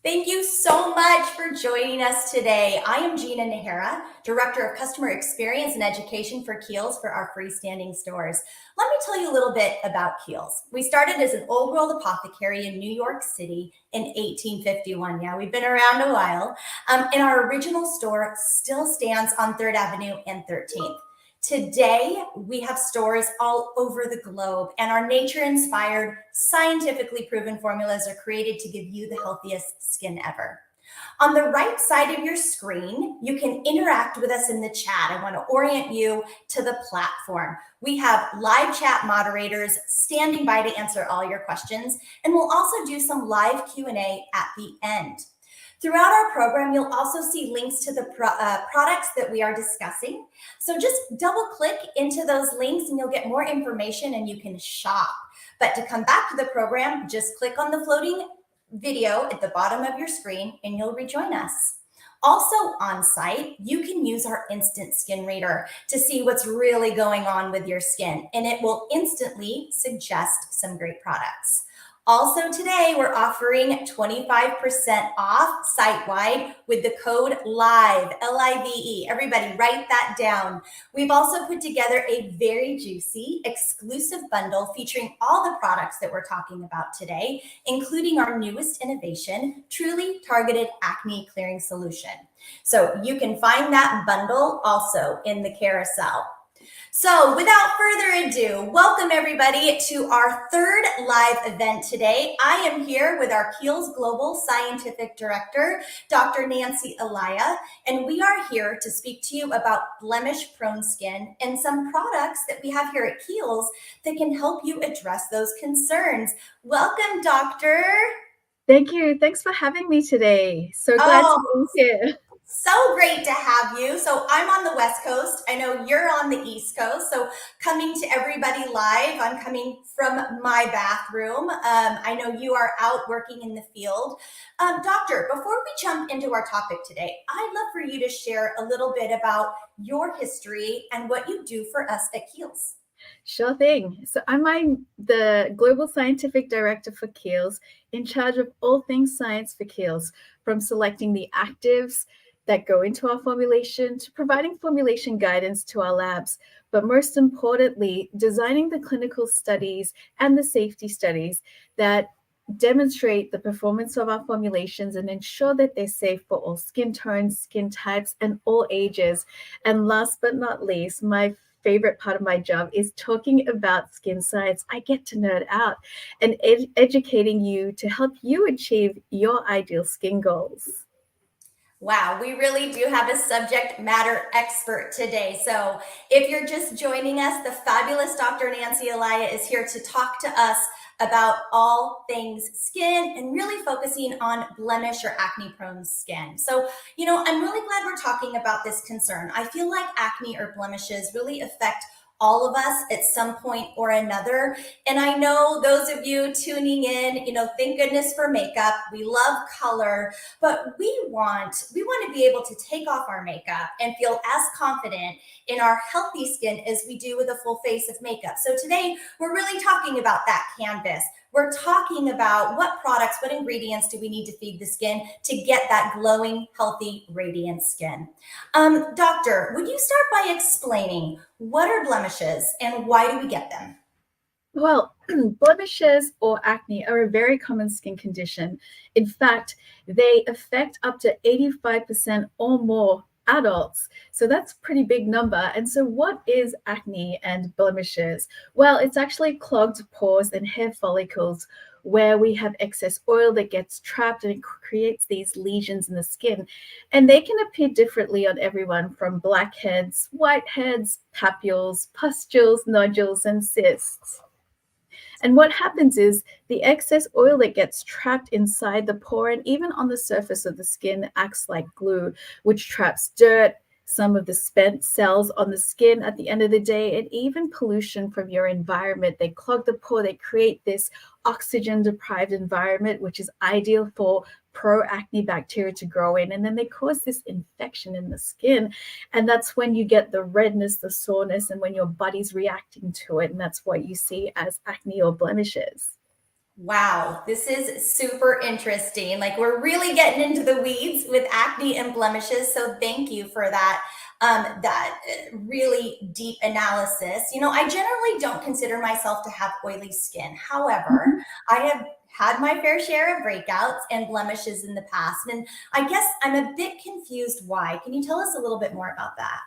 Thank you so much for joining us today. I am Gina, Najera, Director of Customer Experience and Education for Kiehl's for our freestanding stores. Let me tell you a little bit about Kiehl's. We started as an old world apothecary in New York City in 1851. Yeah, we've been around a while. And our original store still stands on 3rd Avenue and 13th. Today, we have stores all over the globe, and our nature-inspired, scientifically proven formulas are created to give you the healthiest skin ever. On the right side of your screen, you can interact with us in the chat. I want to orient you to the platform. We have live chat moderators standing by to answer all your questions, and we'll also do some live Q&A at the end. Throughout our program, you'll also see links to the products that we are discussing. So just double click into those links and you'll get more information and you can shop. But to come back to the program, just click on the floating video at the bottom of your screen and you'll rejoin us. Also on site, you can use our instant skin reader to see what's really going on with your skin, and it will instantly suggest some great products. Also today, we're offering 25% off site-wide with the code LIVE, L-I-V-E. Everybody write that down. We've also put together a very juicy, exclusive bundle featuring all the products that we're talking about today, including our newest innovation, Truly Targeted Acne Clearing Solution. So you can find that bundle also in the carousel. So without further ado, welcome everybody to our third live event today. I am here with our Kiehl's Global Scientific Director, Dr. Nancy Ilaya, and we are here to speak to you about blemish-prone skin and some products that we have here at Kiehl's that can help you address those concerns. Welcome, Doctor. Thank you. Thanks for having me today. So glad to be here. So great to have you. So I'm on the West Coast. I know you're on the East Coast. So coming to everybody live, I'm coming from my bathroom. I know you are out working in the field. Doctor, before we jump into our topic today, I'd love for you to share a little bit about your history and what you do for us at Kiehl's. Sure thing. So I'm the Global Scientific Director for Kiehl's, in charge of all things science for Kiehl's, from selecting the actives that go into our formulation to providing formulation guidance to our labs, but most importantly, designing the clinical studies and the safety studies that demonstrate the performance of our formulations and ensure that they're safe for all skin tones, skin types, and all ages. And last but not least, my favorite part of my job is talking about skin science. I get to nerd out and educating you to help you achieve your ideal skin goals. Wow, we really do have a subject matter expert today. So if you're just joining us, the fabulous Dr. Nancy Ilaya is here to talk to us about all things skin and really focusing on blemish or acne prone skin. So, I'm really glad we're talking about this concern. I feel like acne or blemishes really affect all of us at some point or another. And I know those of you tuning in, thank goodness for makeup. We love color, but we want to be able to take off our makeup and feel as confident in our healthy skin as we do with a full face of makeup. So today we're really talking about that canvas. We're talking about what products, what ingredients do we need to feed the skin to get that glowing, healthy, radiant skin. Doctor, would you start by explaining what are blemishes and why do we get them? Well, blemishes or acne are a very common skin condition. In fact, they affect up to 85% or more adults. So that's a pretty big number. And so what is acne and blemishes? Well, it's actually clogged pores and hair follicles where we have excess oil that gets trapped and it creates these lesions in the skin. And they can appear differently on everyone, from blackheads, whiteheads, papules, pustules, nodules, and cysts. And what happens is the excess oil that gets trapped inside the pore and even on the surface of the skin acts like glue, which traps dirt, some of the spent cells on the skin at the end of the day, and even pollution from your environment. They clog the pore, they create this oxygen-deprived environment, which is ideal for pro-acne bacteria to grow in, and then they cause this infection in the skin, and that's when you get the redness, the soreness, and when your body's reacting to it, and that's what you see as acne or blemishes. Wow, this is super interesting. Like we're really getting into the weeds with acne and blemishes. So thank you for that really deep analysis. You know, I generally don't consider myself to have oily skin. However, Mhm. I have had my fair share of breakouts and blemishes in the past. And I guess I'm a bit confused why. Can you tell us a little bit more about that?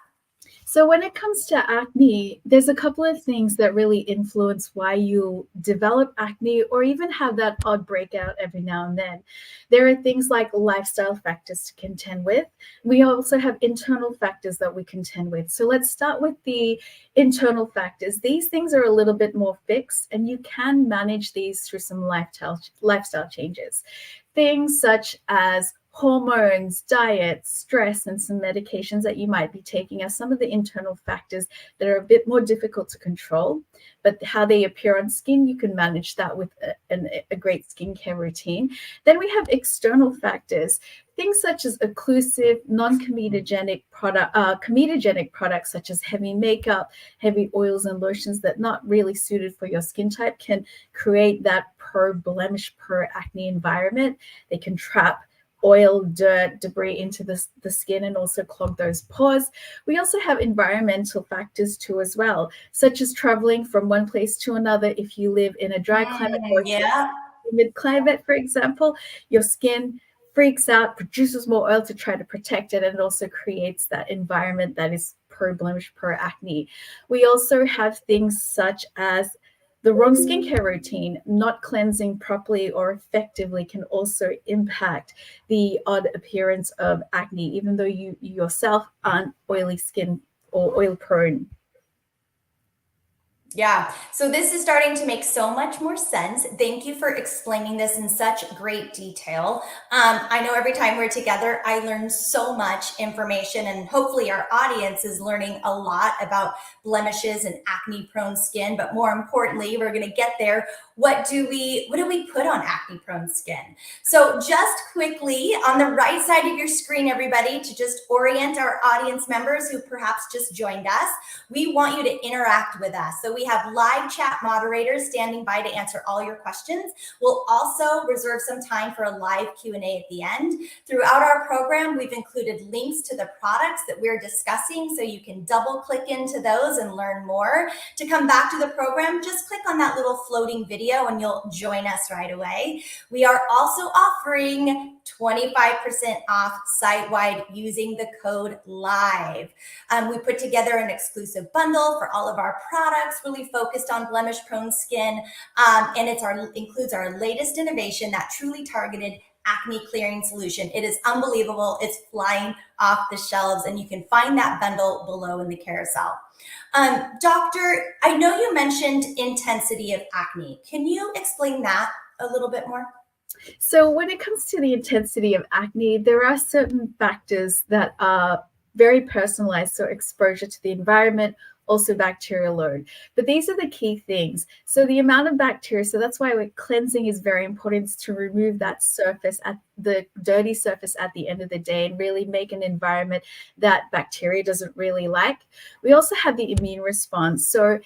So when it comes to acne, there's a couple of things that really influence why you develop acne or even have that odd breakout every now and then. There are things like lifestyle factors to contend with. We also have internal factors that we contend with. So let's start with the internal factors. These things are a little bit more fixed, and you can manage these through some lifestyle changes. Things such as hormones, diet, stress, and some medications that you might be taking are some of the internal factors that are a bit more difficult to control. But how they appear on skin, you can manage that with a great skincare routine. Then we have external factors, things such as occlusive, comedogenic products such as heavy makeup, heavy oils and lotions that not really suited for your skin type can create that blemish, acne environment. They can trap oil, dirt, debris into the skin and also clog those pores. We also have environmental factors too as well, such as traveling from one place to another. If you live in a dry climate or Yeah. humid climate, for example, your skin freaks out, produces more oil to try to protect it, and it also creates that environment that is pro-blemish, pro-acne. We also have things such as the wrong skincare routine, not cleansing properly or effectively can also impact the odd appearance of acne, even though you yourself aren't oily skin or oil prone. Yeah. So this is starting to make so much more sense. Thank you for explaining this in such great detail. I know every time we're together, I learn so much information, and hopefully our audience is learning a lot about blemishes and acne prone skin. But more importantly, we're going to get there. What do we put on acne prone skin? So just quickly on the right side of your screen, everybody, to just orient our audience members who perhaps just joined us, we want you to interact with us. So we have live chat moderators standing by to answer all your questions. We'll also reserve some time for a live Q&A at the end. Throughout our program, we've included links to the products that we're discussing, so you can double click into those and learn more. To come back to the program, just click on that little floating video and you'll join us right away. We are also offering 25% off site-wide using the code LIVE. We put together an exclusive bundle for all of our products, really focused on blemish-prone skin, and includes our latest innovation, that truly targeted acne clearing solution. It is unbelievable. It's flying off the shelves, and you can find that bundle below in the carousel. Doctor, I know you mentioned intensity of acne. Can you explain that a little bit more? So when it comes to the intensity of acne, there are certain factors that are very personalized. So exposure to the environment, also bacterial load. But these are the key things. So the amount of bacteria, so that's why cleansing is very important, is to remove that surface, at the dirty surface at the end of the day, and really make an environment that bacteria doesn't really like. We also have the immune response. So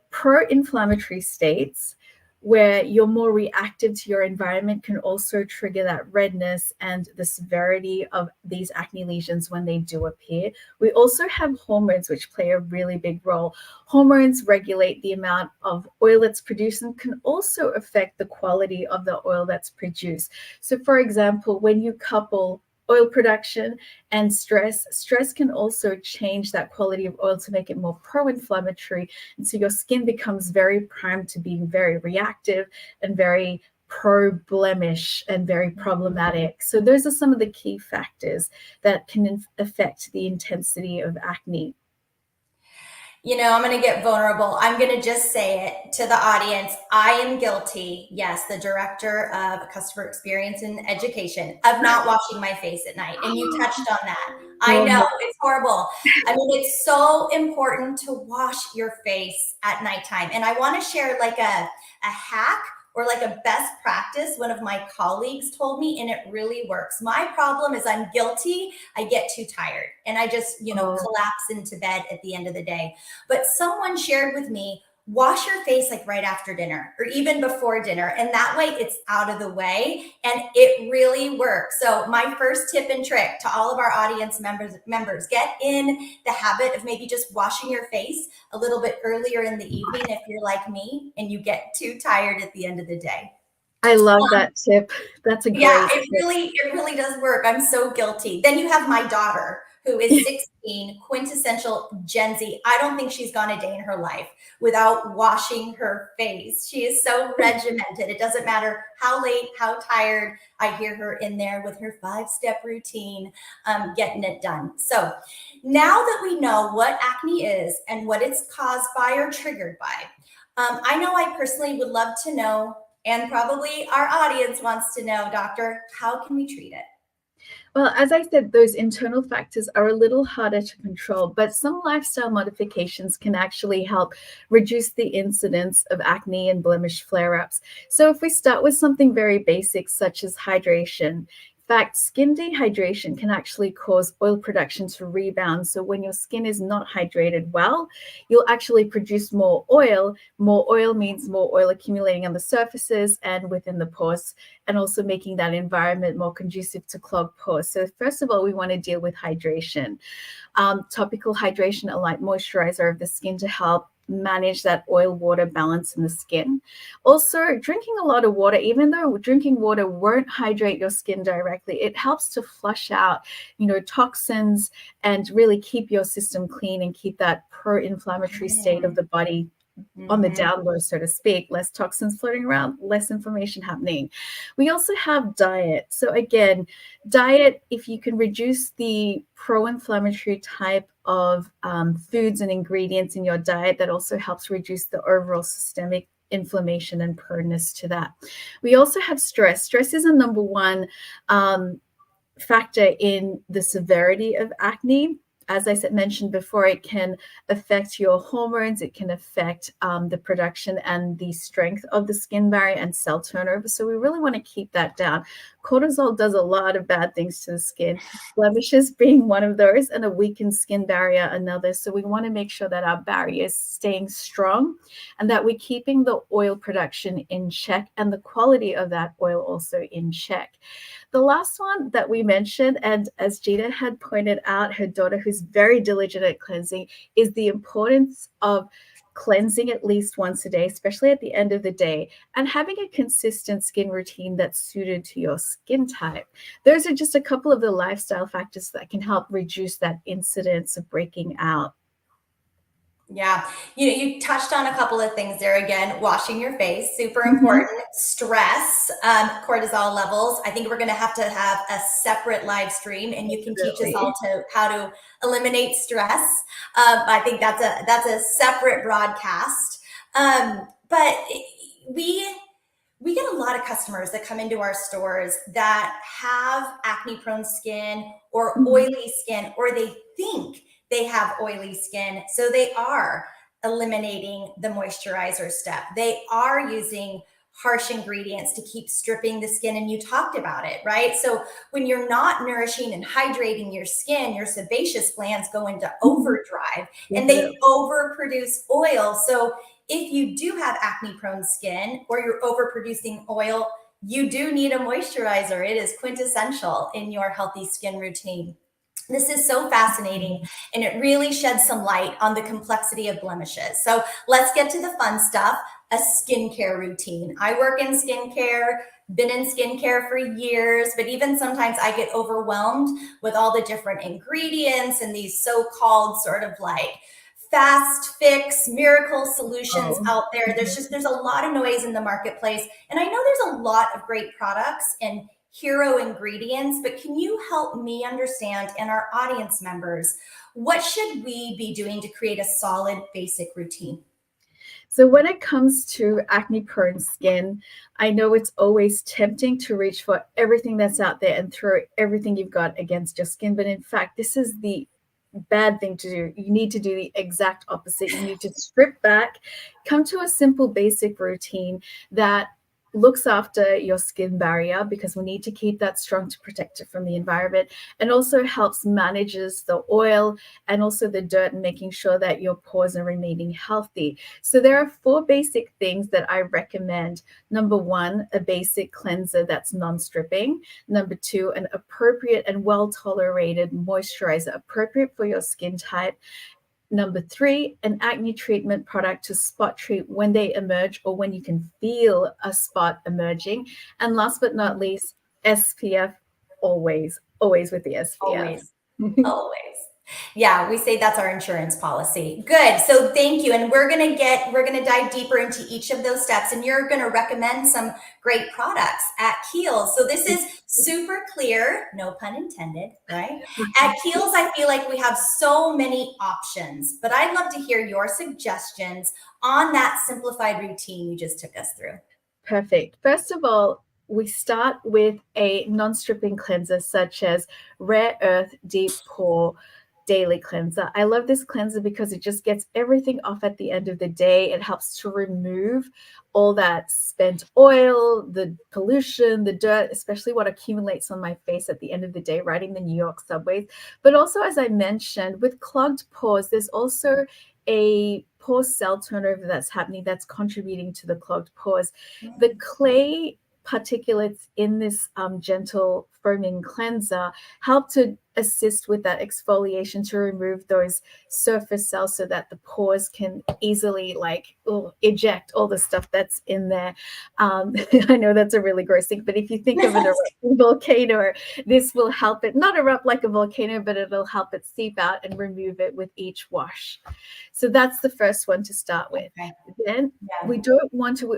pro-inflammatory states where you're more reactive to your environment can also trigger that redness and the severity of these acne lesions when they do appear. We also have hormones, which play a really big role. Hormones regulate the amount of oil that's produced and can also affect the quality of the oil that's produced. So, for example, when you couple oil production and stress can also change that quality of oil to make it more pro-inflammatory, and so your skin becomes very primed to being very reactive and very pro-blemish and very problematic. So those are some of the key factors that can affect the intensity of acne. You know, I'm going to get vulnerable. I'm going to just say it to the audience. I am guilty, yes, the director of customer experience and education, of not washing my face at night. And you touched on that. I Oh, know no. it's horrible. I mean, it's so important to wash your face at nighttime. And I want to share like a hack or like a best practice one of my colleagues told me, and it really works. My problem is I'm guilty. I get too tired and I just, Oh, collapse into bed at the end of the day. But someone shared with me, wash your face like right after dinner or even before dinner. And that way it's out of the way and it really works. So my first tip and trick to all of our audience members, get in the habit of maybe just washing your face a little bit earlier in the evening if you're like me and you get too tired at the end of the day. I love that tip. That's a Yeah, great tip. it really does work. I'm so guilty. Then you have my daughter who is 16, quintessential Gen Z. I don't think she's gone a day in her life without washing her face. She is so regimented. It doesn't matter how late, how tired. I hear her in there with her 5-step routine, getting it done. So now that we know what acne is and what it's caused by or triggered by, I know I personally would love to know, and probably our audience wants to know, doctor, how can we treat it? Well, as I said, those internal factors are a little harder to control, but some lifestyle modifications can actually help reduce the incidence of acne and blemish flare-ups. So if we start with something very basic, such as hydration, in fact, skin dehydration can actually cause oil production to rebound. So when your skin is not hydrated well, you'll actually produce more oil. More oil means more oil accumulating on the surfaces and within the pores, and also making that environment more conducive to clogged pores. So first of all, we want to deal with hydration. Topical hydration, a light moisturizer of the skin to help manage that oil-water balance in the skin. Also, drinking a lot of water, even though drinking water won't hydrate your skin directly, it helps to flush out, toxins and really keep your system clean and keep that pro-inflammatory state of the body on the down low, so to speak. Less toxins floating around, less inflammation happening. We also have diet. So again, diet, if you can reduce the pro-inflammatory type of foods and ingredients in your diet, that also helps reduce the overall systemic inflammation and proneness to that. We also have stress. Stress is a number one factor in the severity of acne. As I mentioned before, it can affect your hormones. It can affect the production and the strength of the skin barrier and cell turnover. So we really want to keep that down. Cortisol does a lot of bad things to the skin, blemishes being one of those, and a weakened skin barrier another. So we want to make sure that our barrier is staying strong and that we're keeping the oil production in check and the quality of that oil also in check. The last one that we mentioned, and as Gina had pointed out, her daughter, who's very diligent at cleansing, is the importance of cleansing at least once a day, especially at the end of the day, and having a consistent skin routine that's suited to your skin type. Those are just a couple of the lifestyle factors that can help reduce that incidence of breaking out. Yeah, you touched on a couple of things there. Again, washing your face, super important. Stress, cortisol levels. I think we're going to have a separate live stream, and you can teach us all how to eliminate stress. I think that's a separate broadcast. But we get a lot of customers that come into our stores that have acne prone skin or oily skin, or they think they have oily skin. So they are eliminating the moisturizer step. They are using harsh ingredients to keep stripping the skin. And you talked about it, right? So when you're not nourishing and hydrating your skin, your sebaceous glands go into overdrive and they overproduce oil. So if you do have acne prone skin or you're overproducing oil, you do need a moisturizer. It is quintessential in your healthy skin routine. This is so fascinating, and it really sheds some light on the complexity of blemishes. So let's get to the fun stuff, a skincare routine. I work in skincare, been in skincare for years, but even sometimes I get overwhelmed with all the different ingredients and these so-called sort of like fast fix miracle solutions out there. There's a lot of noise in the marketplace, and I know there's a lot of great products and hero ingredients, but can you help me understand, and our audience members, what should we be doing to create a solid basic routine? So when it comes to acne prone skin, I know it's always tempting to reach for everything that's out there and throw everything you've got against your skin. But in fact, this is the bad thing to do. You need to do the exact opposite. You need to strip back, come to a simple basic routine that looks after your skin barrier because we need to keep that strong to protect it from the environment, and also helps manages the oil and also the dirt and making sure that your pores are remaining healthy. So there are 4 basic things that I recommend. Number 1, a basic cleanser that's non-stripping. Number 2, an appropriate and well-tolerated moisturizer appropriate for your skin type. Number 3, an acne treatment product to spot treat when they emerge or when you can feel a spot emerging. And last but not least, SPF, always with the SPF. Always. Always. Yeah, we say that's our insurance policy. Good. So thank you. And we're going to dive deeper into each of those steps, and you're going to recommend some great products at Kiehl. So this is super clear, no pun intended, right? At Kiehl's, I feel like we have so many options, but I'd love to hear your suggestions on that simplified routine you just took us through. Perfect. First of all, we start with a non-stripping cleanser such as Rare Earth Deep Pore Daily Cleanser. I love this cleanser because it just gets everything off at the end of the day. It helps to remove all that spent oil, the pollution, the dirt, especially what accumulates on my face at the end of the day riding the New York subways. But also, as I mentioned, with clogged pores, there's also a pore cell turnover that's happening that's contributing to the clogged pores. The clay particulates in this gentle foaming cleanser help to assist with that exfoliation to remove those surface cells so that the pores can easily eject all the stuff that's in there. I know that's a really gross thing, but if you think of an erupting volcano, this will help it not erupt like a volcano, but it'll help it seep out and remove it with each wash. So that's the first one to start with. Okay. Then we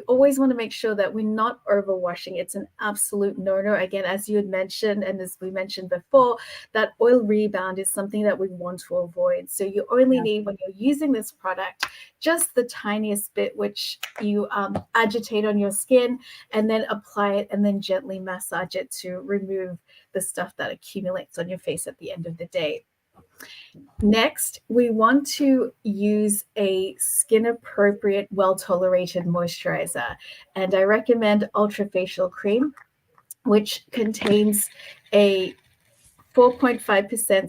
always want to make sure that we're not overwashing. It's an absolute no-no. Again, as you had mentioned, and as we mentioned before, that oil rebound is something that we want to avoid. So you only need, when you're using this product, just the tiniest bit, which you agitate on your skin and then apply it and then gently massage it to remove the stuff that accumulates on your face at the end of the day. Next, we want to use a skin-appropriate, well-tolerated moisturizer. And I recommend Ultra Facial Cream, which contains a 4.5%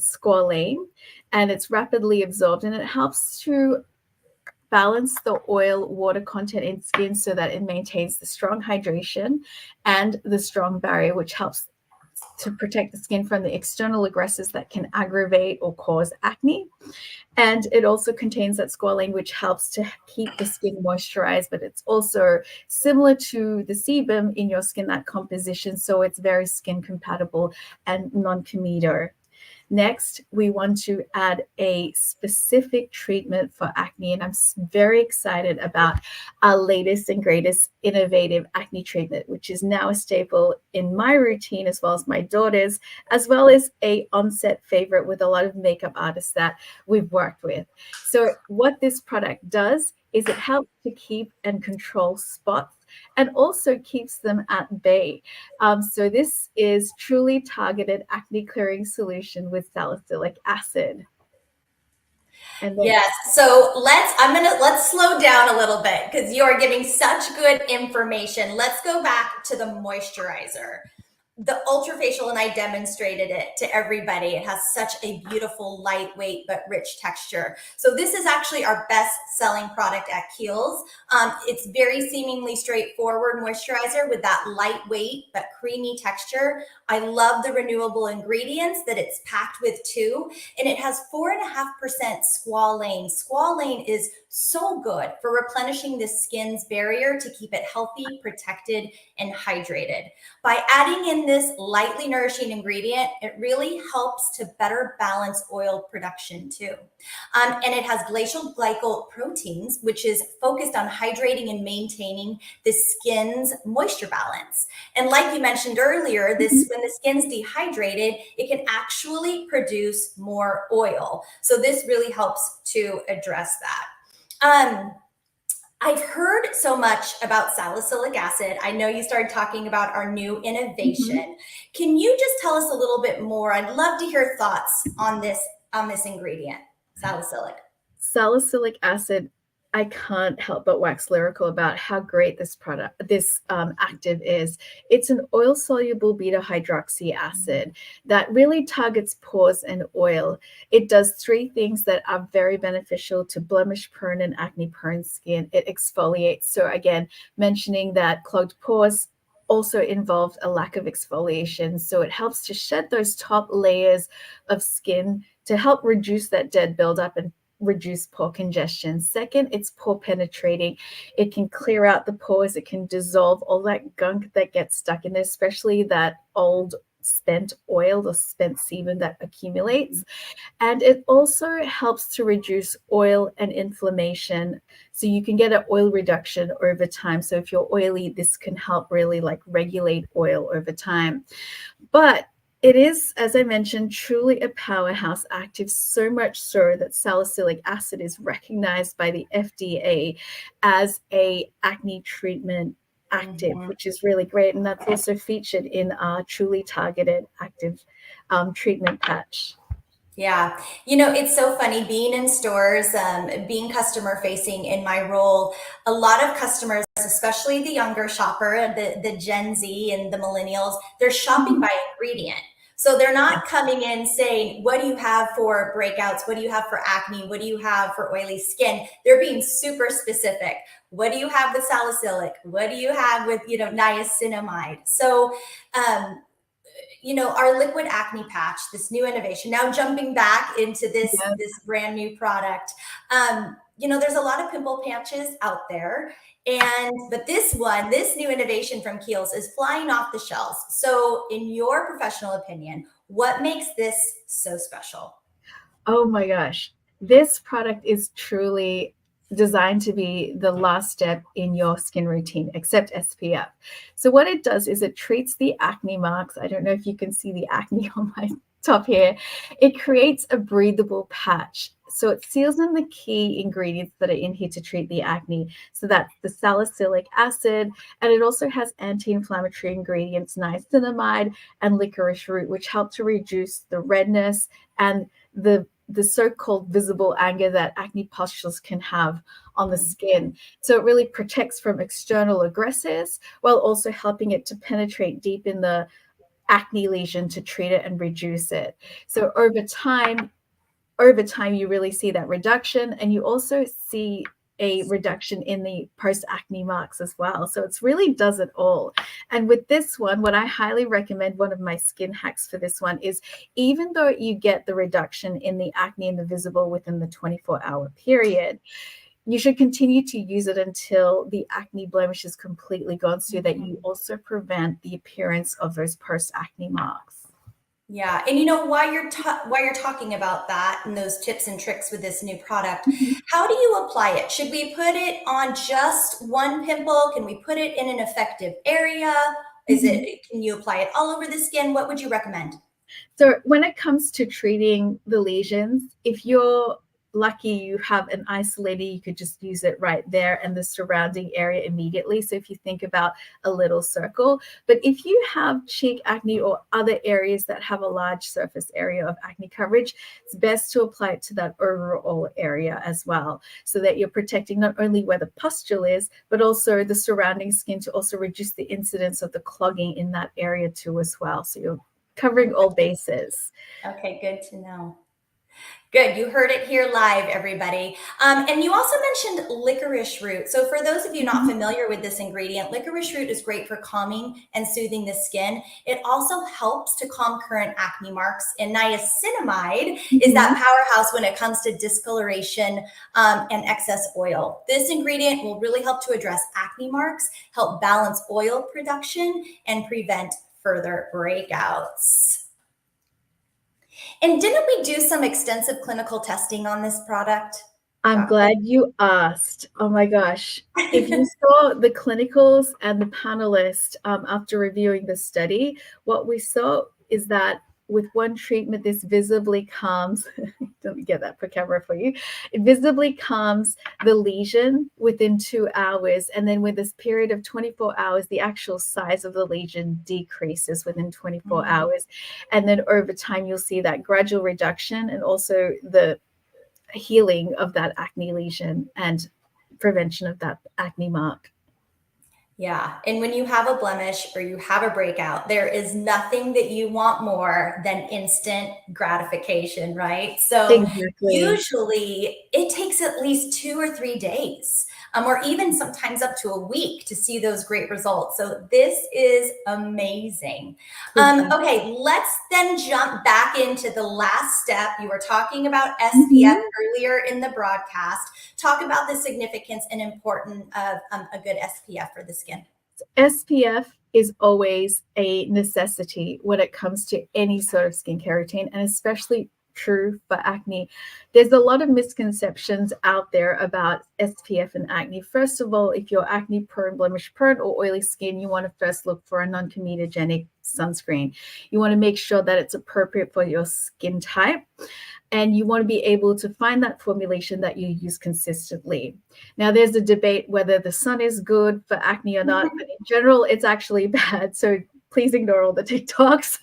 squalane, and it's rapidly absorbed, and it helps to balance the oil water content in skin so that it maintains the strong hydration and the strong barrier, which helps to protect the skin from the external aggressors that can aggravate or cause acne. And it also contains that squalane, which helps to keep the skin moisturized, but it's also similar to the sebum in your skin, that composition. So it's very skin compatible and non-comedo. Next, we want to add a specific treatment for acne, and I'm very excited about our latest and greatest innovative acne treatment, which is now a staple in my routine as well as my daughter's, as well as a on-set favorite with a lot of makeup artists that we've worked with. So what this product does is it helps to keep and control spots and also keeps them at bay. So this is truly targeted acne clearing solution with salicylic acid. And then, yes. So let's slow down a little bit because you are giving such good information. Let's go back to the moisturizer. The ultrafacial, and I demonstrated it to everybody. It has such a beautiful, lightweight, but rich texture. So this is actually our best selling product at Kiehl's. It's very seemingly straightforward moisturizer with that lightweight, but creamy texture. I love the renewable ingredients that it's packed with too. And it has 4.5% squalane. Squalane is so good for replenishing the skin's barrier to keep it healthy, protected, and hydrated. By adding in this lightly nourishing ingredient, it really helps to better balance oil production too. And it has glacial glycol proteins, which is focused on hydrating and maintaining the skin's moisture balance. And like you mentioned earlier, when the skin's dehydrated, it can actually produce more oil. So this really helps to address that. I've heard so much about salicylic acid. I know you started talking about our new innovation. Can you just tell us a little bit more? I'd love to hear thoughts on this ingredient, salicylic. Salicylic acid I can't help but wax lyrical about how great this active is. It's an oil-soluble beta-hydroxy acid that really targets pores and oil. It does three things that are very beneficial to blemish-prone and acne-prone skin. It exfoliates. So again, mentioning that clogged pores also involved a lack of exfoliation. So it helps to shed those top layers of skin to help reduce that dead buildup and reduce pore congestion. Second, it's pore penetrating. It can clear out the pores. It can dissolve all that gunk that gets stuck in there, especially that old spent oil or spent sebum that accumulates. And it also helps to reduce oil and inflammation. So you can get an oil reduction over time. So if you're oily, this can help really like regulate oil over time. But it is, as I mentioned, truly a powerhouse active, so much so that salicylic acid is recognized by the FDA as a acne treatment active, which is really great. And that's also featured in our truly targeted active treatment patch. Yeah. You know, it's so funny being in stores, being customer facing in my role. A lot of customers, especially the younger shopper, the Gen Z and the millennials, they're shopping by ingredient. So they're not coming in saying, what do you have for breakouts? What do you have for acne? What do you have for oily skin? They're being super specific. What do you have with salicylic? What do you have with, niacinamide? So, our liquid acne patch, this new innovation, now jumping back into this brand new product. There's a lot of pimple patches out there. But this new innovation from Kiehl's is flying off the shelves. So in your professional opinion, what makes this so special? Oh my gosh. This product is truly designed to be the last step in your skin routine, except SPF. So what it does is it treats the acne marks. I don't know if you can see the acne on my top here. It creates a breathable patch. So it seals in the key ingredients that are in here to treat the acne. So that's the salicylic acid, and it also has anti-inflammatory ingredients, niacinamide and licorice root, which help to reduce the redness and the so-called visible anger that acne pustules can have on the skin. So it really protects from external aggressors while also helping it to penetrate deep in the acne lesion to treat it and reduce it. So over time, you really see that reduction, and you also see a reduction in the post-acne marks as well. So it really does it all. And with this one, what I highly recommend, one of my skin hacks for this one is, even though you get the reduction in the acne and the visible within the 24-hour period, you should continue to use it until the acne blemish is completely gone, so that you also prevent the appearance of those post-acne marks. Yeah, and while you're talking about that and those tips and tricks with this new product, how do you apply it? Should we put it on just one pimple? Can we put it in an effective area? Can you apply it all over the skin? What would you recommend? So when it comes to treating the lesions, if you're lucky you have an isolator, you could just use it right there and the surrounding area immediately. So if you think about a little circle, but if you have cheek acne or other areas that have a large surface area of acne coverage, it's best to apply it to that overall area as well, so that you're protecting not only where the pustule is, but also the surrounding skin, to also reduce the incidence of the clogging in that area too as well. So you're covering all bases. Okay, good to know. Good. You heard it here live, everybody. And you also mentioned licorice root. So for those of you not familiar with this ingredient, licorice root is great for calming and soothing the skin. It also helps to calm current acne marks. And niacinamide is that powerhouse when it comes to discoloration and excess oil. This ingredient will really help to address acne marks, help balance oil production, and prevent further breakouts. And didn't we do some extensive clinical testing on this product? I'm glad you asked. Oh my gosh. If you saw the clinicals and the panelists after reviewing the study, what we saw is that with one treatment, this visibly calms, let me get that for camera for you. It visibly calms the lesion within 2 hours. And then with this period of 24 hours, the actual size of the lesion decreases within 24 hours. And then over time, you'll see that gradual reduction and also the healing of that acne lesion and prevention of that acne mark. Yeah. And when you have a blemish or you have a breakout, there is nothing that you want more than instant gratification, right? So Exactly. usually it takes at least 2 or 3 days, or even sometimes up to a week to see those great results. So this is amazing. Exactly. Okay, let's then jump back into the last step. You were talking about SPF Mhm. earlier in the broadcast. Talk about the significance and importance of a good SPF for the skin. SPF is always a necessity when it comes to any sort of skincare routine, and especially true for acne. There's a lot of misconceptions out there about SPF and acne. First of all, if you're acne prone, blemish prone, or oily skin, you want to first look for a non-comedogenic sunscreen. You want to make sure that it's appropriate for your skin type, and you want to be able to find that formulation that you use consistently. Now, there's a debate whether the sun is good for acne or not, but in general, it's actually bad. So please ignore all the TikToks.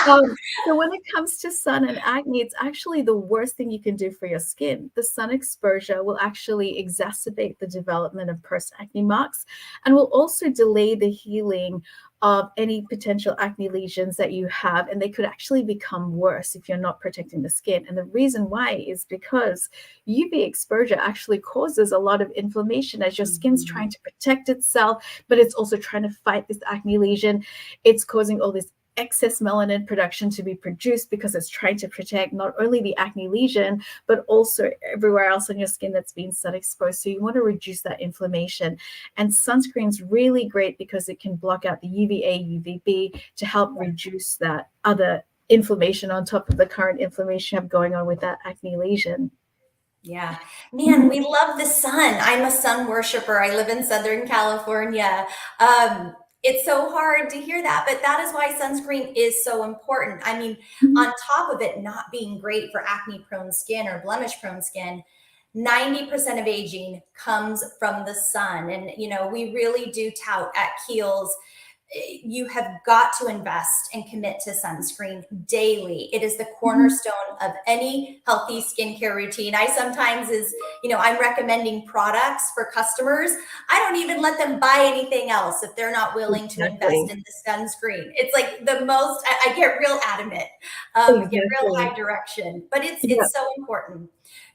So when it comes to sun and acne, it's actually the worst thing you can do for your skin. The sun exposure will actually exacerbate the development of post-acne marks and will also delay the healing of any potential acne lesions that you have, and they could actually become worse if you're not protecting the skin. And the reason why is because UV exposure actually causes a lot of inflammation as your skin's trying to protect itself, but it's also trying to fight this acne lesion. It's causing all this excess melanin production to be produced because it's trying to protect not only the acne lesion, but also everywhere else on your skin that's been sun exposed. So you want to reduce that inflammation. And sunscreen's really great because it can block out the UVA, UVB to help reduce that other inflammation on top of the current inflammation you have going on with that acne lesion. Yeah. Man, we love the sun. I'm a sun worshiper. I live in Southern California. It's so hard to hear that, but that is why sunscreen is so important. I mean, on top of it not being great for acne prone skin or blemish prone skin, 90% of aging comes from the sun. And, we really do tout at Kiehl's, you have got to invest and commit to sunscreen daily. It is the cornerstone of any healthy skincare routine. I sometimes I'm recommending products for customers. I don't even let them buy anything else if they're not willing to invest Exactly. in the sunscreen. It's like the most, I get real adamant, get real Exactly. high direction, but it's Yeah. so important.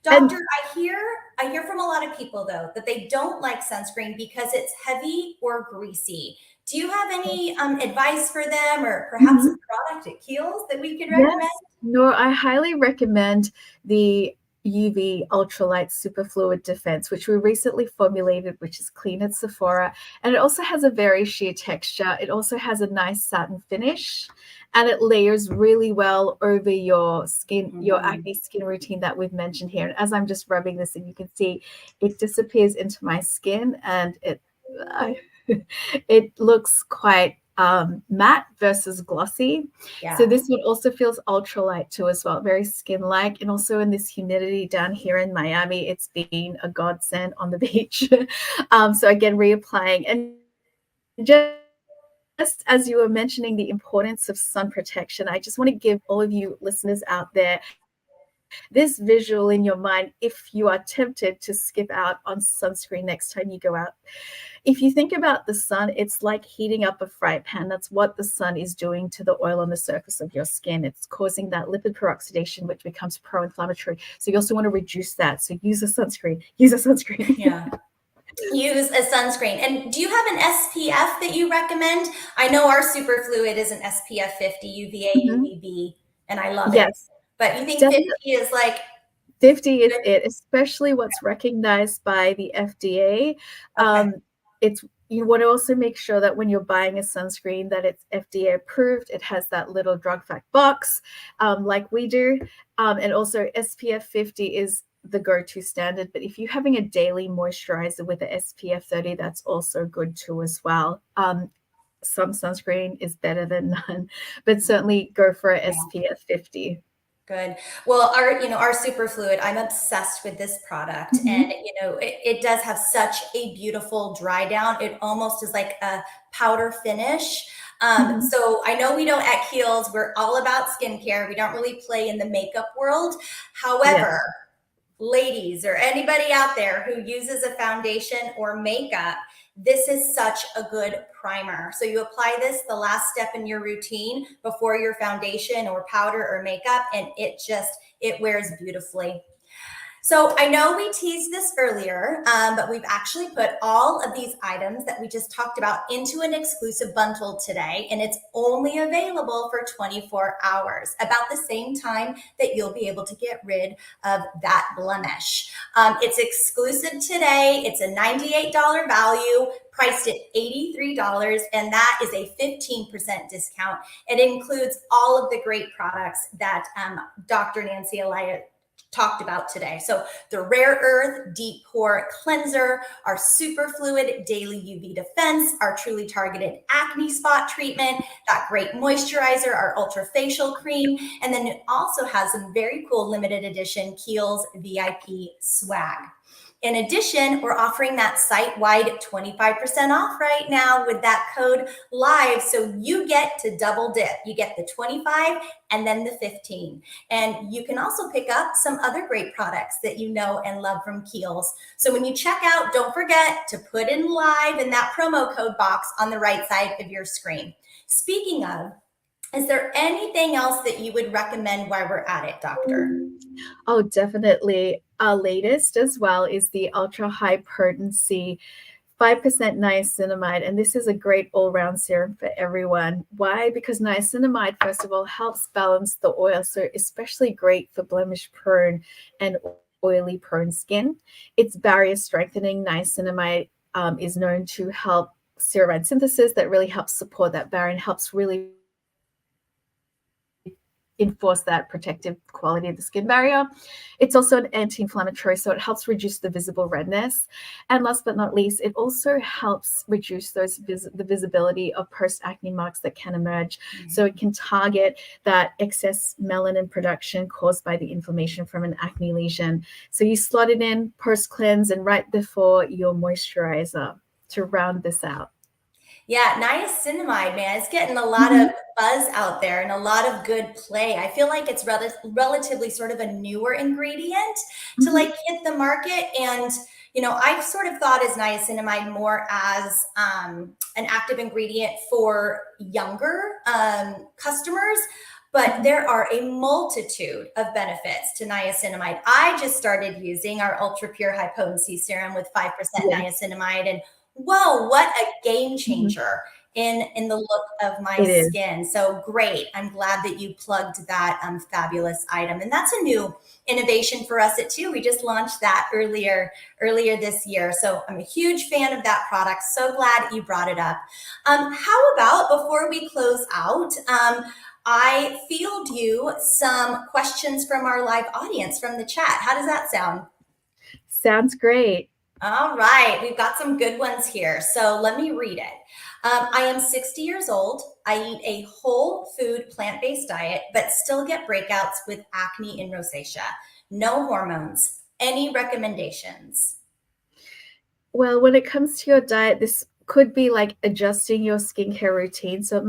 And Doctor, I hear from a lot of people though that they don't like sunscreen because it's heavy or greasy. Do you have any advice for them, or perhaps a mhm. product at Kiehl's that we could recommend? Yes, no, I highly recommend the UV Ultralight Superfluid Defense, which we recently formulated, which is clean at Sephora. And it also has a very sheer texture. It also has a nice satin finish, and it layers really well over your skin, your acne skin routine that we've mentioned here. And as I'm just rubbing this in, you can see it disappears into my skin, and it looks quite matte versus glossy. So Yeah. this one also feels ultralight too as well, very skin-like. And also in this humidity down here in Miami, it's been a godsend on the beach. So again, reapplying. And just as you were mentioning the importance of sun protection, I just want to give all of you listeners out there this visual in your mind if you are tempted to skip out on sunscreen next time you go out. If you think about the sun, it's like heating up a fry pan. That's what the sun is doing to the oil on the surface of your skin. It's causing that lipid peroxidation, which becomes pro-inflammatory. So you also want to reduce that. So use a sunscreen. Use a sunscreen. Yeah. Use a sunscreen. And do you have an SPF that you recommend? I know our superfluid is an SPF 50 UVA, Mhm. UVB, and I love it. Yes, But you think definitely. 50 is like 50 is good? it, especially what's recognized by the FDA. Okay. It's you want to also make sure that when you're buying a sunscreen that it's FDA approved. It has that little drug fact box, like we do, and also SPF 50 is the go-to standard. But if you're having a daily moisturizer with a SPF 30, that's also good too as well. Some sunscreen is better than none, but certainly go for a SPF 50. Good. Well, our superfluid, I'm obsessed with this product. Mhm. And, it does have such a beautiful dry down. It almost is like a powder finish. Mhm. So I know we don't at Kiehl's, we're all about skincare. We don't really play in the makeup world. Yeah. However, ladies or anybody out there who uses a foundation or makeup, this is such a good primer. So you apply this the last step in your routine before your foundation or powder or makeup, and it wears beautifully. So I know we teased this earlier, but we've actually put all of these items that we just talked about into an exclusive bundle today, and it's only available for 24 hours, about the same time that you'll be able to get rid of that blemish. It's exclusive today. It's a $98 value, priced at $83, and that is a 15% discount. It includes all of the great products that Dr. Nancy Ilaya talked about today. So the Rare Earth Deep Pore Cleanser, our Superfluid Daily UV Defense, our Truly Targeted Acne Spot Treatment, that great moisturizer, our Ultra Facial Cream, and then it also has some very cool limited edition Kiehl's VIP swag. In addition, we're offering that site-wide 25% off right now with that code LIVE. So you get to double dip. You get the 25 and then the 15. And you can also pick up some other great products that you know and love from Kiehl's. So when you check out, don't forget to put in LIVE in that promo code box on the right side of your screen. Speaking of, is there anything else that you would recommend while we're at it, Doctor? Oh, definitely. Our latest as well is the ultra high potency 5% niacinamide, and this is a great all-round serum for everyone. Why? Because niacinamide, first of all, helps balance the oil, so especially great for blemish-prone and oily-prone skin. It's barrier-strengthening. Niacinamide is known to help ceramide synthesis that really helps support that barrier and helps really enforce that protective quality of the skin barrier. It's also an anti-inflammatory, so it helps reduce the visible redness. And last but not least, it also helps reduce the visibility of post-acne marks that can emerge. So it can target that excess melanin production caused by the inflammation from an acne lesion. So you slot it in post-cleanse and right before your moisturizer to round this out. Yeah, niacinamide, man, it's getting a lot of buzz out there and a lot of good play. I feel like it's relatively sort of a newer ingredient to like hit the market. And, you know, I've sort of thought as niacinamide more as an active ingredient for younger customers. But there are a multitude of benefits to niacinamide. I just started using our ultra pure high potency serum with 5% niacinamide, and whoa, what a game changer in the look of my skin. So great. I'm glad that you plugged that fabulous item. And that's a new innovation for us at Two. We just launched that earlier this year. So I'm a huge fan of that product. So glad you brought it up. How about before we close out, I field you some questions from our live audience from the chat. How does that sound? Sounds great. All right, we've got some good ones here. So let me read it. I am 60 years old. I eat a whole food plant-based diet, but still get breakouts with acne and rosacea. No hormones. Any recommendations? Well, when it comes to your diet, this could be like adjusting your skincare routine. So it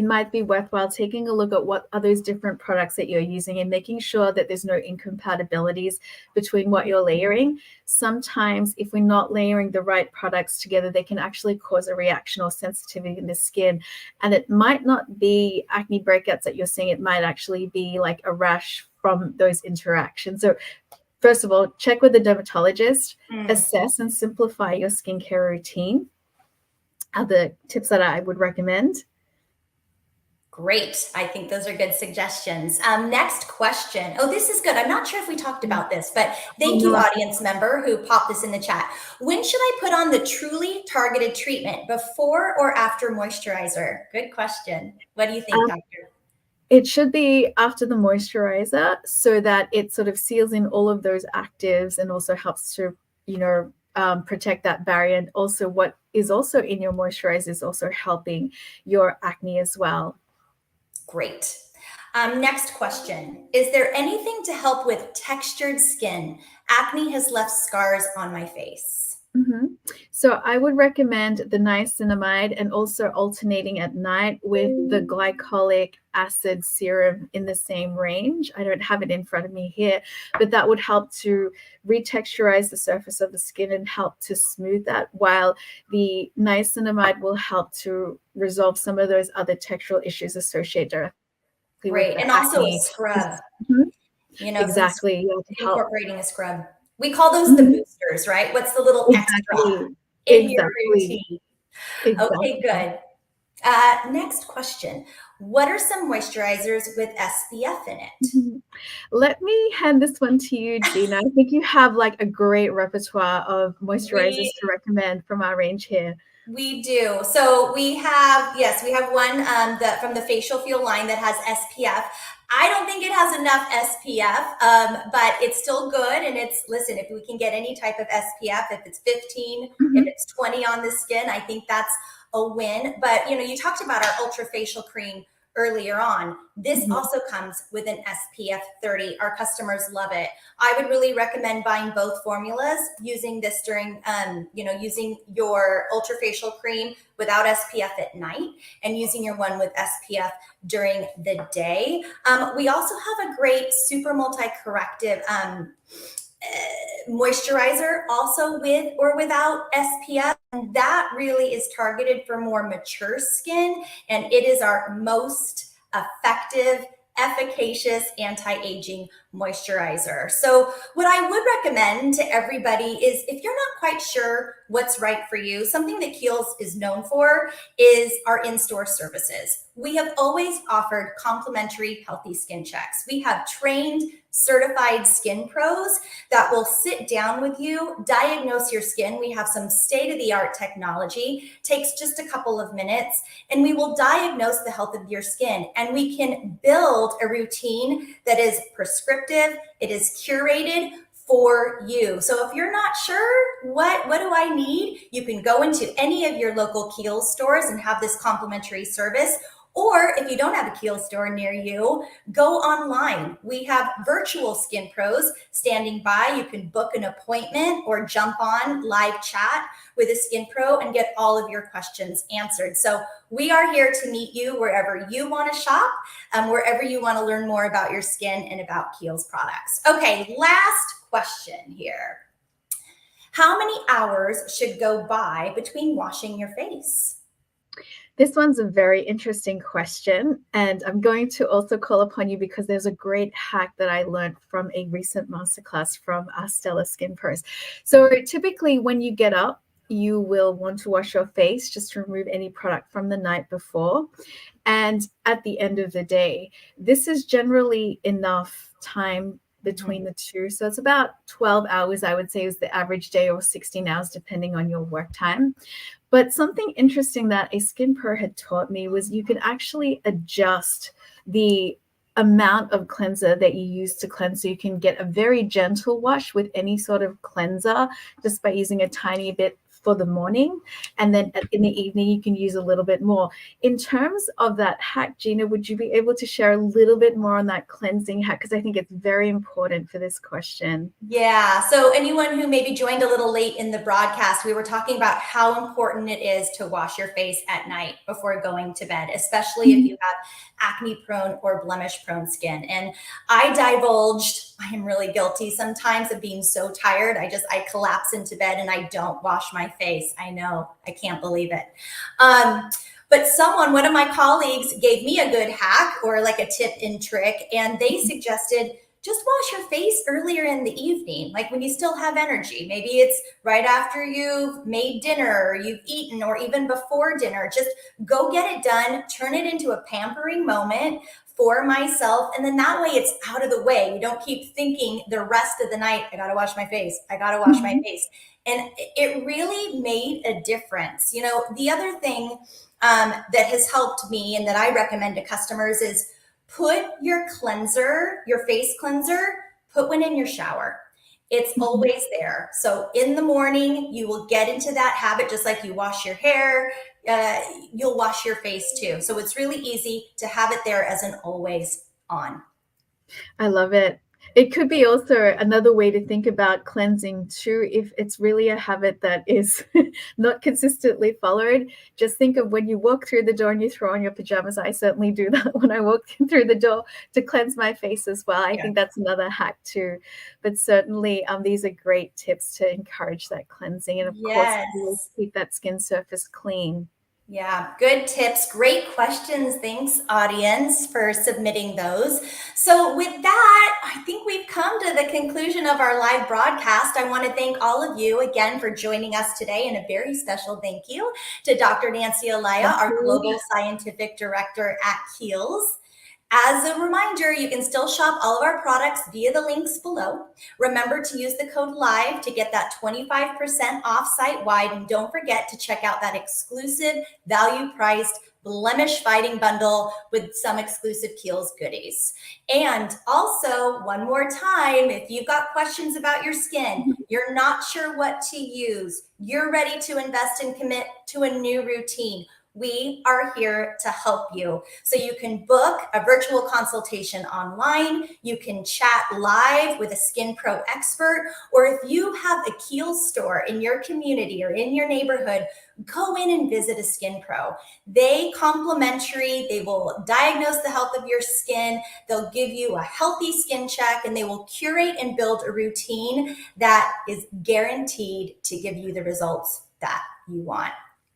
might be worthwhile taking a look at what are those different products that you're using and making sure that there's no incompatibilities between what you're layering. Sometimes if we're not layering the right products together, they can actually cause a reaction or sensitivity in the skin. And it might not be acne breakouts that you're seeing. It might actually be like a rash from those interactions. So first of all, check with the dermatologist, assess and simplify your skincare routine. Other tips that I would recommend. Great. I think those are good suggestions. Next question. Oh, this is good. I'm not sure if we talked about this, but thank you, audience member who popped this in the chat. When should I put on the Truly Targeted treatment, before or after moisturizer? Good question. What do you think, Doctor? It should be after the moisturizer so that it sort of seals in all of those actives and also helps to, protect that barrier. And also what is also in your moisturizer is also helping your acne as well. Great. Next question. Is there anything to help with textured skin? Acne has left scars on my face. So I would recommend the niacinamide and also alternating at night with the glycolic acid serum in the same range. I don't have it in front of me here, but that would help to retexturize the surface of the skin and help to smooth that, while the niacinamide will help to resolve some of those other textural issues associated directly with Great. the And also a acne. scrub, Mhm. you know, some Exactly. Yeah, to help. incorporating a scrub. We call those the Mhm. boosters, right? What's the little extra Exactly. in your Exactly. routine? Okay, Exactly. good. Next question. What are some moisturizers with SPF in it? Mhm. Let me hand this one to you, Gina. I think you have like a great repertoire of moisturizers We to recommend from our range here. We do. So we have, yes, we have one from the facial fuel line that has SPF. I don't think it has enough SPF, but it's still good. And it's, listen, if we can get any type of SPF, if it's 15, if Mhm. it's 20 on the skin, I think that's a win. But, you know, you talked about our ultra facial cream earlier on. This Mhm. also comes with an SPF 30. Our customers love it. I would really recommend buying both formulas, using this during, using your ultra facial cream without SPF at night and using your one with SPF during the day. We also have a great super multi-corrective moisturizer, also with or without SPF. And that really is targeted for more mature skin. And it is our most effective, efficacious anti-aging moisturizer. So what I would recommend to everybody is, if you're not quite sure what's right for you, something that Kiehl's is known for is our in-store services. We have always offered complimentary healthy skin checks. We have trained, certified skin pros that will sit down with you, diagnose your skin. We have some state-of-the-art technology, takes just a couple of minutes, and we will diagnose the health of your skin. And we can build a routine that is prescriptive, it is curated for you. So if you're not sure what do I need, you can go into any of your local Kiehl stores and have this complimentary service. Or if you don't have a Kiehl store near you, go online. We have virtual skin pros standing by. You can book an appointment or jump on live chat with a skin pro and get all of your questions answered. So we are here to meet you wherever you want to shop, wherever you want to learn more about your skin and about Kiehl's products. Okay, last question here. How many hours should go by between washing your face? This one's a very interesting question, and I'm going to also call upon you because there's a great hack that I learned from a recent masterclass from our Stellar Skin Pros. So typically when you get up, you will want to wash your face just to remove any product from the night before. And at the end of the day, this is generally enough time between the two. So it's about 12 hours, I would say, is the average day, or 16 hours, depending on your work time. But something interesting that a skin pro had taught me was you can actually adjust the amount of cleanser that you use to cleanse. So you can get a very gentle wash with any sort of cleanser just by using a tiny bit for the morning. And then in the evening, you can use a little bit more. In terms of that hack, Gina, would you be able to share a little bit more on that cleansing hack? Because I think it's very important for this question. Yeah. So anyone who maybe joined a little late in the broadcast, we were talking about how important it is to wash your face at night before going to bed, especially if you have acne prone or blemish prone skin. And I divulged, I am really guilty sometimes of being so tired. I collapse into bed and I don't wash my face. I know, I can't believe it. But one of my colleagues gave me a good hack, or like a tip and trick, and they suggested just wash your face earlier in the evening, like when you still have energy. Maybe it's right after you've made dinner or you've eaten, or even before dinner. Just go get it done, turn it into a pampering moment for myself. And then that way it's out of the way. You don't keep thinking the rest of the night, I gotta wash my face, I gotta wash my face. And it really made a difference. You know, the other thing that has helped me and that I recommend to customers is put your cleanser, your face cleanser, put one in your shower. It's always there. So in the morning, you will get into that habit, just like you wash your hair, you'll wash your face too. So it's really easy to have it there as an always on. I love it. It could be also another way to think about cleansing too, if it's really a habit that is not consistently followed. Just think of when you walk through the door and you throw on your pajamas. I certainly do that when I walk through the door to cleanse my face as well. I think that's another hack too. But certainly these are great tips to encourage that cleansing. And of course, always keep that skin surface clean. Yeah, good tips. Great questions. Thanks, audience, for submitting those. So, with that, I think we've come to the conclusion of our live broadcast. I want to thank all of you again for joining us today, and a very special thank you to Dr. Nancy Ilaya, our Global Scientific Director at Kiehl's. As a reminder, you can still shop all of our products via the links below. Remember to use the code LIVE to get that 25% off site-wide, and don't forget to check out that exclusive value-priced blemish fighting bundle with some exclusive Kiehl's goodies. And also, one more time, if you've got questions about your skin, you're not sure what to use, you're ready to invest and commit to a new routine, we are here to help you. So you can book a virtual consultation online. You can chat live with a Skin Pro expert, or if you have a Kiehl store in your community or in your neighborhood, go in and visit a Skin Pro. They complimentary, they will diagnose the health of your skin. They'll give you a healthy skin check, and they will curate and build a routine that is guaranteed to give you the results that you want.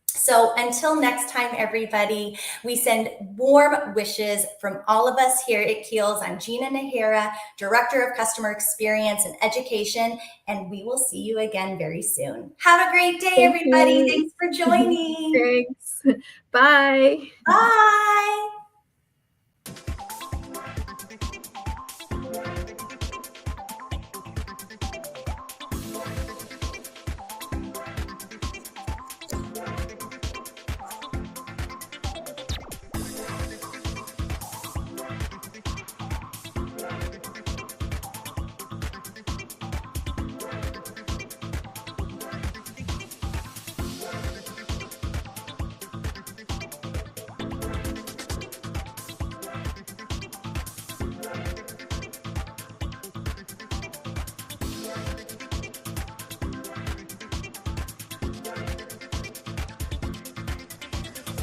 So until next time, everybody, we send warm wishes from all of us here at Kiehl's. I'm Gina Najera, Director of Customer Experience and Education, and we will see you again very soon. Have a great day, everybody. Thanks for joining. Thanks. Bye. Bye.